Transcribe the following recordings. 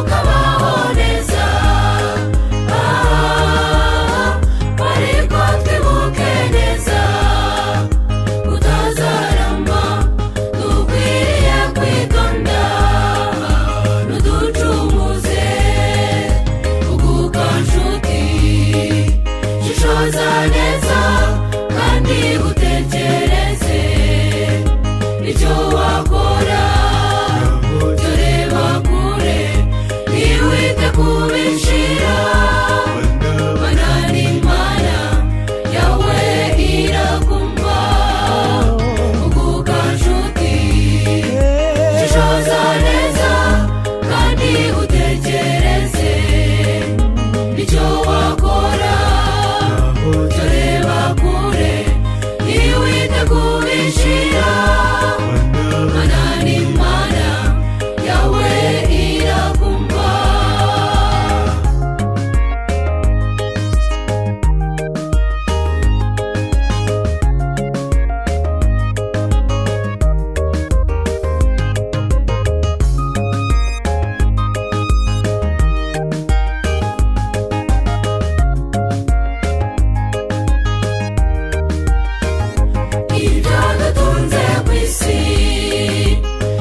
ukabaho neza. Ariko twibuke neza utazaramba, dukwiriye kwitonda ntuducumuze. Uguka nshuti, shishoza neza kandi utekereze icyo wakora. Jya ureba kure, ntiwite ku bishira. Mana n'Imana yawe irakumva. Uguka nshuti, shishoza neza kandi utekereze icyo wakora. Jya ureba kure, ntiwite ku bishira. Mana n'Imana yawe irakumva. Ibyo dutunze ku isi,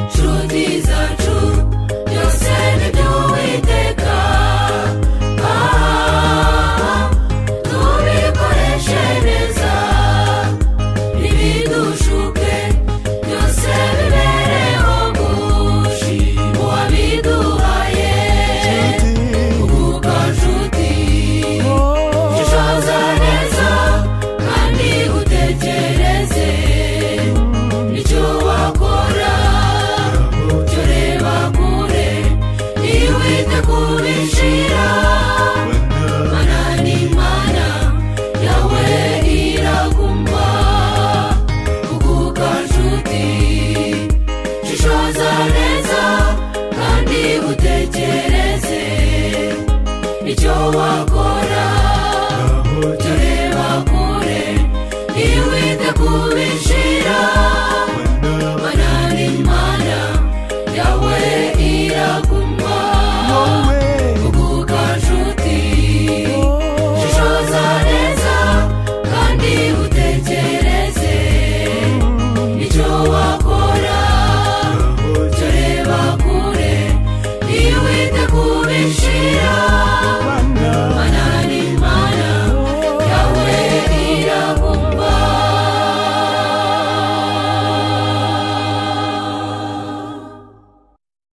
nshuti zacu, byose ni iby'Uwiteka. Tubikoreshe neza, ntibidushuke, byose bibereho gushima uwabiduhaye. Uguka nshuti, shishoza neza kandi utekereze icyo wakora. Jya ureba kure, ntiwite ku bishira. Mana n'Imana yawe irakumva. Uguka nshuti, shishoza neza kandi utekereze icyo wakora.